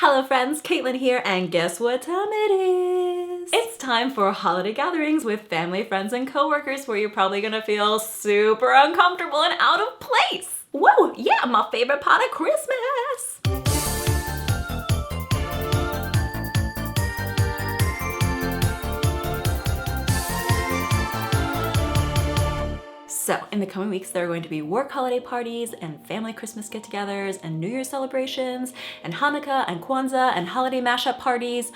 Hello friends, Kaitlyn here, and guess what time it is? It's time for holiday gatherings with family, friends, and coworkers where you're probably gonna feel super uncomfortable and out of place. Whoa, yeah, my favorite part of Christmas. So, in the coming weeks, there are going to be work holiday parties and family Christmas get-togethers and New Year's celebrations and Hanukkah and Kwanzaa and holiday mashup parties.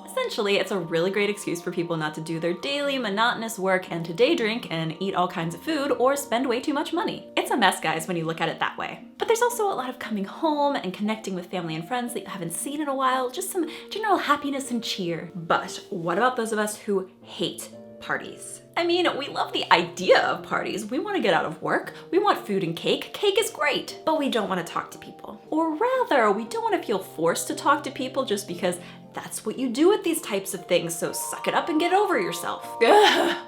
Essentially, it's a really great excuse for people not to do their daily monotonous work and to day drink and eat all kinds of food or spend way too much money. It's a mess, guys, when you look at it that way. But there's also a lot of coming home and connecting with family and friends that you haven't seen in a while, just some general happiness and cheer. But what about those of us who hate parties? I mean, we love the idea of parties. We want to get out of work. We want food and cake. Cake is great, but we don't want to talk to people. Or rather, we don't want to feel forced to talk to people just because that's what you do with these types of things, so suck it up and get over yourself.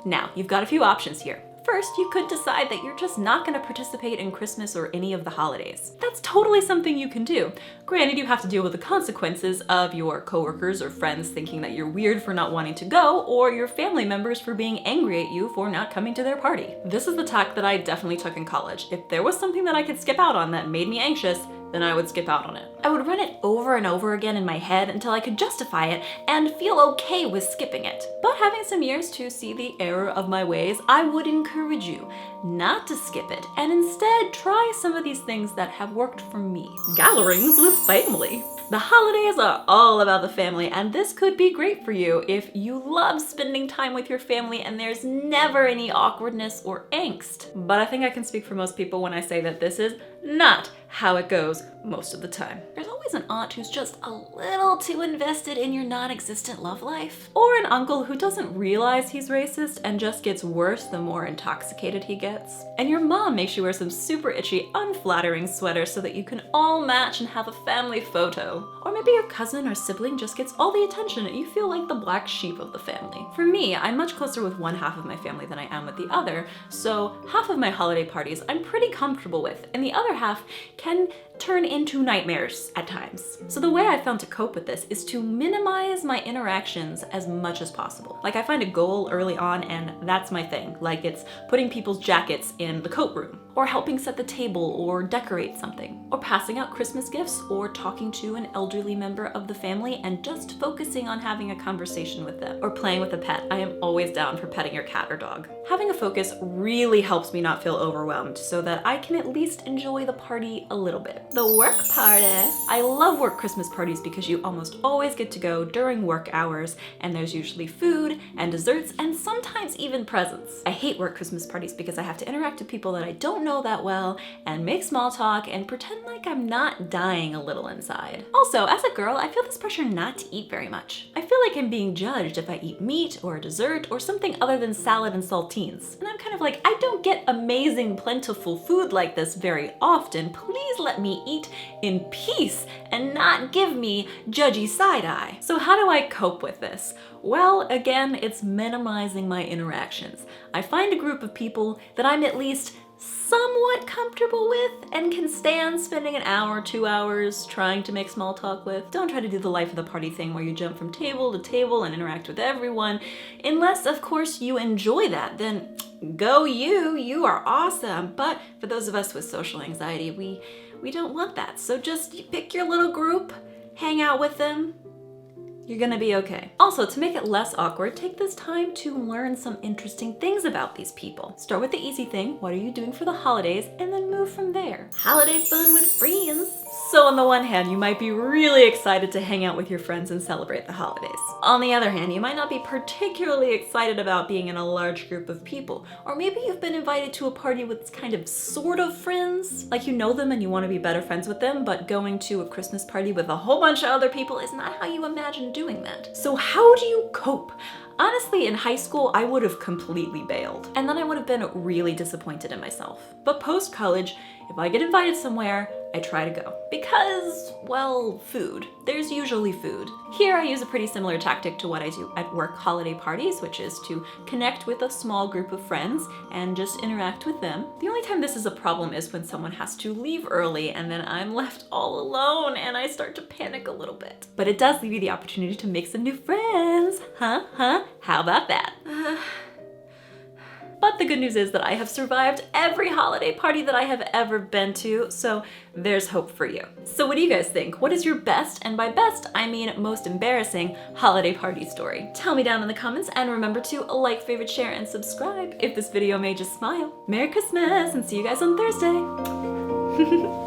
Now, you've got a few options here. First, you could decide that you're just not going to participate in Christmas or any of the holidays. That's totally something you can do. Granted, you have to deal with the consequences of your coworkers or friends thinking that you're weird for not wanting to go, or your family members for being angry at you for not coming to their party. This is the tack that I definitely took in college. If there was something that I could skip out on that made me anxious, then I would skip out on it. I would run it over and over again in my head until I could justify it and feel okay with skipping it. But having some years to see the error of my ways, I would encourage you not to skip it and instead try some of these things that have worked for me. Gatherings with family. The holidays are all about the family, and this could be great for you if you love spending time with your family and there's never any awkwardness or angst. But I think I can speak for most people when I say that this is not how it goes most of the time. There's always an aunt who's just a little too invested in your non-existent love life. Or an uncle who doesn't realize he's racist and just gets worse the more intoxicated he gets. And your mom makes you wear some super itchy, unflattering sweaters so that you can all match and have a family photo. Or maybe your cousin or sibling just gets all the attention and you feel like the black sheep of the family. For me, I'm much closer with one half of my family than I am with the other, so half of my holiday parties I'm pretty comfortable with, and the other half can turn into nightmares at times. So the way I found to cope with this is to minimize my interactions as much as possible. Like, I find a goal early on and that's my thing. Like, it's putting people's jackets in the coat room, or helping set the table or decorate something, or passing out Christmas gifts, or talking to an elderly member of the family and just focusing on having a conversation with them, or playing with a pet. I am always down for petting your cat or dog. Having a focus really helps me not feel overwhelmed so that I can at least enjoy the party a little bit. The work party. I love work Christmas parties because you almost always get to go during work hours, and there's usually food and desserts and sometimes even presents. I hate work Christmas parties because I have to interact with people that I don't know that well and make small talk and pretend like I'm not dying a little inside. Also, as a girl, I feel this pressure not to eat very much. I feel like I'm being judged if I eat meat or a dessert or something other than salad and saltines. And I'm kind of like, I don't get amazing, plentiful food like this very often. Please let me eat in peace and not give me judgy side eye. So how do I cope with this? Well, again, it's minimizing my interactions. I find a group of people that I'm at least somewhat comfortable with and can stand spending an hour, 2 hours trying to make small talk with. Don't try to do the life of the party thing where you jump from table to table and interact with everyone. Unless, of course, you enjoy that, then go you are awesome. But for those of us with social anxiety, we don't want that. So just pick your little group, hang out with them. You're gonna be okay. Also, to make it less awkward, take this time to learn some interesting things about these people. Start with the easy thing, what are you doing for the holidays, and then move from there. Holiday fun with friends. So on the one hand, you might be really excited to hang out with your friends and celebrate the holidays. On the other hand, you might not be particularly excited about being in a large group of people. Or maybe you've been invited to a party with kind of sort of friends. Like, you know them and you want to be better friends with them, but going to a Christmas party with a whole bunch of other people is not how you imagine doing that. So how do you cope? Honestly, in high school, I would have completely bailed, and then I would have been really disappointed in myself. But post-college, if I get invited somewhere, I try to go. Because, well, food. There's usually food. Here I use a pretty similar tactic to what I do at work holiday parties, which is to connect with a small group of friends and just interact with them. The only time this is a problem is when someone has to leave early and then I'm left all alone and I start to panic a little bit. But it does leave you the opportunity to make some new friends. Huh? How about that? But the good news is that I have survived every holiday party that I have ever been to, so there's hope for you. So what do you guys think? What is your best, and by best, I mean most embarrassing, holiday party story? Tell me down in the comments, and remember to like, favorite, share, and subscribe if this video made you smile. Merry Christmas, and see you guys on Thursday.